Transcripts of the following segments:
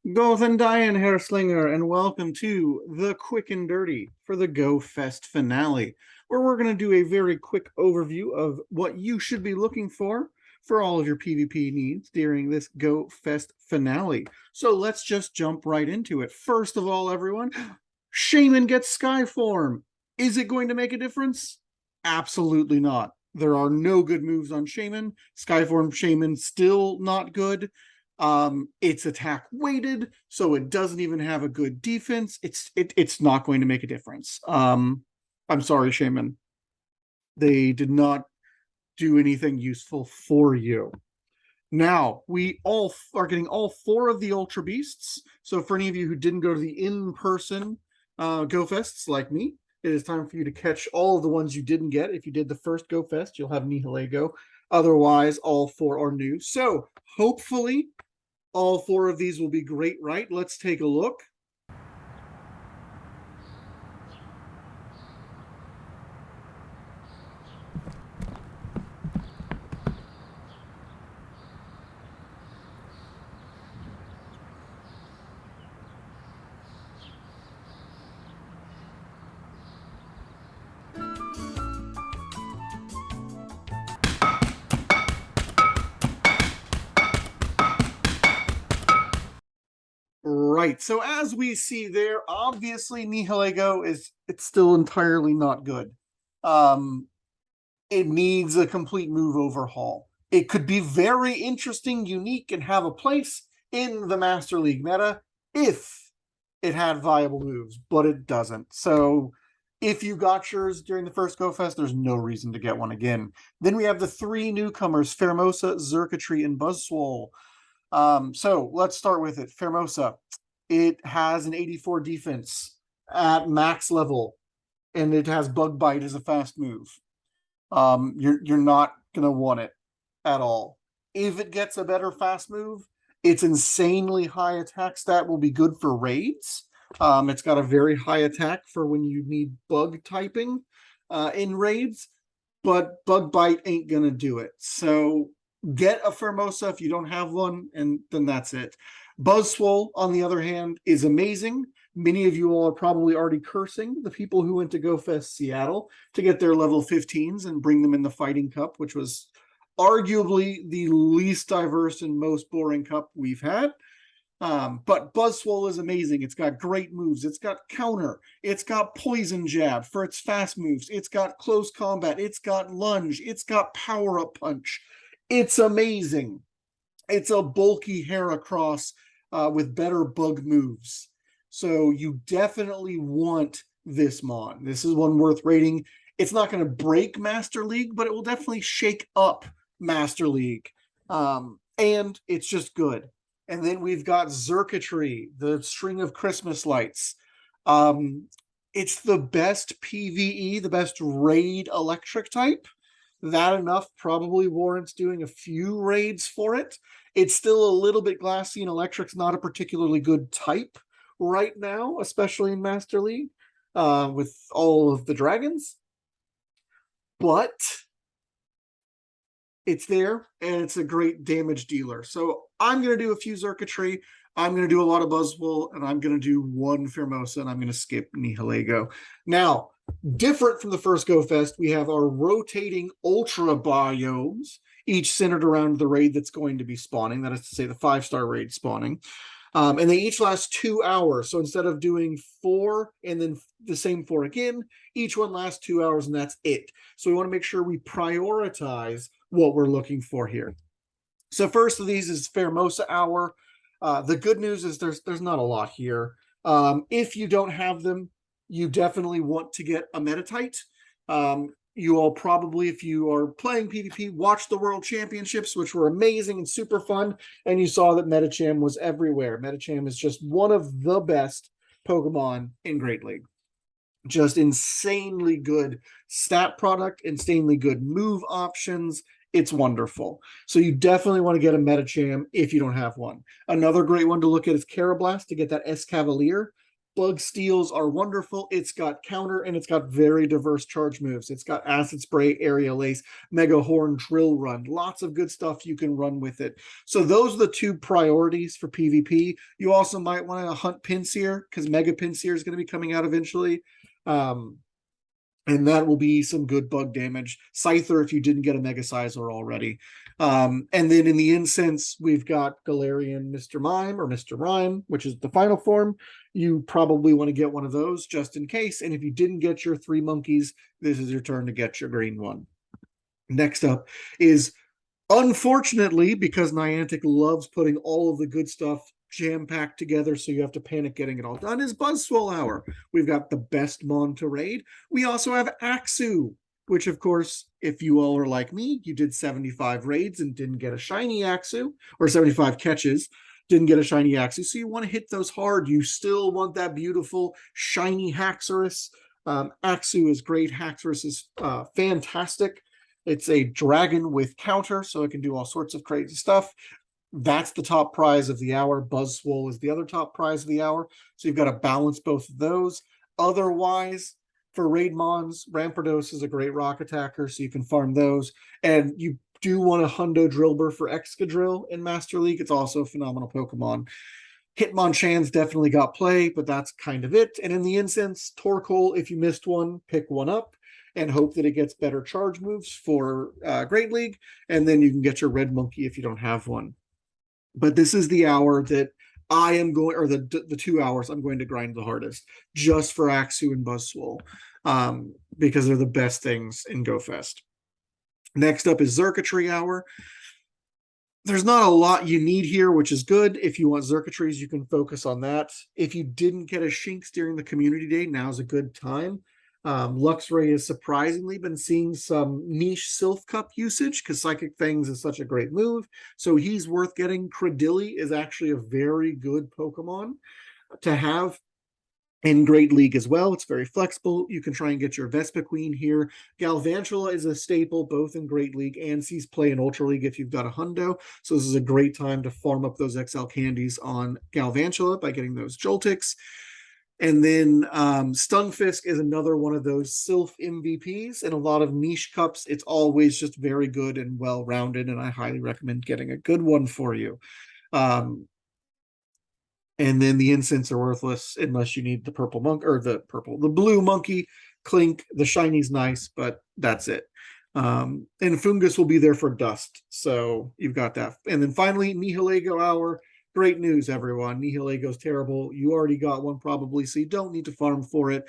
Goðan daginn, herslingar, and welcome to the Quick and Dirty for the GoFest finale, where we're going to do a very quick overview of what you should be looking for all of your PvP needs during this GoFest finale. So let's just jump right into it. First of all, everyone, Shaymin gets Skyform. Is it going to make a difference? Absolutely not. There are no good moves on Shaymin. Skyform Shaymin still not good. It's attack weighted, so it doesn't even have a good defense. It's not going to make a difference. I'm sorry, Shaymin. They did not do anything useful for you. Now, we all are getting all four of the Ultra Beasts. So for any of you who didn't go to the in-person GoFests like me, it is time for you to catch all of the ones you didn't get. If you did the first GoFest, you'll have Nihilego. Otherwise, all four are new. So hopefully all four of these will be great, right? Let's take a look. Right, so as we see there, obviously Nihilego it's still entirely not good. It needs a complete move overhaul. It could be very interesting, unique, and have a place in the Master League meta if it had viable moves, but it doesn't. So if you got yours during the first GoFest, there's no reason to get one again. Then we have the three newcomers, Phermosa, Xurkitree, and Buzzwole. So let's start with it. Phermosa, it has an 84 defense at max level, and it has Bug Bite as a fast move. You're not gonna want it at all. If it gets a better fast move, its insanely high attack stat will be good for raids. It's got a very high attack for when you need bug typing in raids, but Bug Bite ain't gonna do it. So get a Phermosa if you don't have one, and then that's it. Buzzwole, on the other hand, is amazing. Many of you all are probably already cursing the people who went to GoFest Seattle to get their level 15s and bring them in the Fighting Cup, which was arguably the least diverse and most boring cup we've had. But Buzzwole is amazing. It's got great moves. It's got counter. It's got poison jab for its fast moves. It's got close combat. It's got lunge. It's got power-up punch. It's amazing. It's a bulky Heracross with better bug moves. So you definitely want this mon. This is one worth rating. It's not going to break Master League, but it will definitely shake up Master League. And it's just good. And then we've got Xurkitree, the string of Christmas lights. It's the best PvE, the best raid electric type. That enough probably warrants doing a few raids for it. It's still a little bit glassy, and electric's not a particularly good type right now, especially in Master League, with all of the dragons. But it's there, and it's a great damage dealer. So I'm going to do a few Xurkitree, I'm going to do a lot of Buzzwole, and I'm going to do one Phermosa, and I'm going to skip Nihilego. Now, different from the first GoFest, we have our rotating ultra biomes, each centered around the raid that's going to be spawning. That is to say, the 5-star raid spawning. And they each last 2 hours. So instead of doing 4 and then the same 4 again, each one lasts 2 hours, and that's it. So we want to make sure we prioritize what we're looking for here. So first of these is Phermosa Hour. The good news is there's not a lot here. If you don't have them, you definitely want to get a Metatite. You all probably, if you are playing PvP, watched the World Championships, which were amazing and super fun, and you saw that Metacham was everywhere. Metacham is just one of the best Pokemon in Great League. Just insanely good stat product, insanely good move options. It's wonderful. So you definitely want to get a Metacham if you don't have one. Another great one to look at is Carablast to get that Escavalier. Bug steals are wonderful. It's got counter and it's got very diverse charge moves. It's got acid spray, aerial ace, mega horn, drill run, lots of good stuff you can run with it. So those are the two priorities for PvP. You also might want to hunt Pinsir because Mega Pinsir is going to be coming out eventually. And that will be some good bug damage. Scyther if you didn't get a Mega Sizor already. And then in the incense, we've got Galarian Mr. Mime or Mr. Rhyme, which is the final form. You probably want to get one of those just in case. And if you didn't get your 3 monkeys, this is your turn to get your green one. Next up is, unfortunately, because Niantic loves putting all of the good stuff jam-packed together, so you have to panic getting it all done, is Buzzwole Hour. We've got the best Mon to raid. We also have Axu, which, of course, if you all are like me, you did 75 raids and didn't get a shiny Axu, or 75 catches, didn't get a shiny Axu, so you want to hit those hard. You still want that beautiful, shiny Haxorus. Axu is great. Haxorus is fantastic. It's a dragon with counter, so it can do all sorts of crazy stuff. That's the top prize of the hour. Buzzwole is the other top prize of the hour. So you've got to balance both of those. Otherwise, for raid mons, Rampardos is a great rock attacker, so you can farm those. And you do want a Hundo Drillbur for Excadrill in Master League. It's also a phenomenal Pokemon. Hitmonchan's definitely got play, but that's kind of it. And in the incense, Torkoal, if you missed one, pick one up and hope that it gets better charge moves for Great League. And then you can get your red monkey if you don't have one. But this is the hour that I am going, or the 2 hours I'm going to grind the hardest, just for Axu and Buzzwole, because they're the best things in GoFest. Next up is Xurkitree hour. There's not a lot you need here, which is good. If you want Xurkitrees, you can focus on that. If you didn't get a Shinx during the community day, now's a good time. Luxray has surprisingly been seeing some niche Sylph Cup usage because Psychic Fangs is such a great move. So he's worth getting. Credilli is actually a very good Pokemon to have in Great League as well. It's very flexible. You can try and get your Vespiquen here. Galvantula is a staple both in Great League and sees play in Ultra League if you've got a Hundo. So this is a great time to farm up those XL candies on Galvantula by getting those Joltics. And then Stunfisk is another one of those Sylph MVPs. In a lot of niche cups, it's always just very good and well-rounded, and I highly recommend getting a good one for you. And then the incense are worthless unless you need the purple monk, or the blue monkey. Clink, the shiny's nice, but that's it. And Fungus will be there for dust, so you've got that. And then finally, Nihilego hour. Great news, everyone. Nihilego's terrible. You already got one probably, so you don't need to farm for it.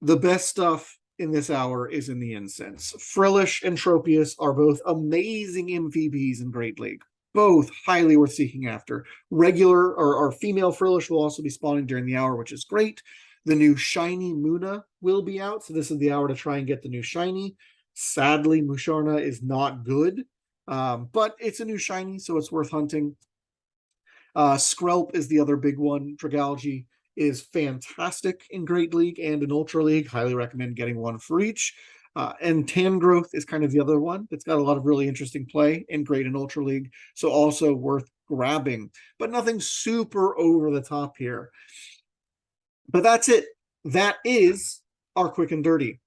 The best stuff in this hour is in the incense. Frillish and Tropius are both amazing MVPs in Great League. Both highly worth seeking after. Regular or female Frillish will also be spawning during the hour, which is great. The new shiny Muna will be out, so this is the hour to try and get the new shiny. Sadly, Musharna is not good, but it's a new shiny, so it's worth hunting. Skrelp is the other big one. Dragalge is fantastic in Great League and in Ultra League. Highly recommend getting one for each. And Tangrowth is kind of the other one that's got a lot of really interesting play in Great and Ultra League, so also worth grabbing, but nothing super over the top here. But that's it. That is our quick and dirty.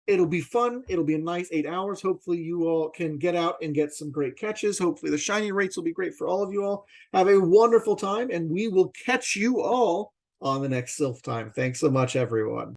It'll be fun. It'll be a nice 8 hours. Hopefully you all can get out and get some great catches. Hopefully the shiny rates will be great for all of you all. Have a wonderful time, and we will catch you all on the next Sylph Time. Thanks so much, everyone.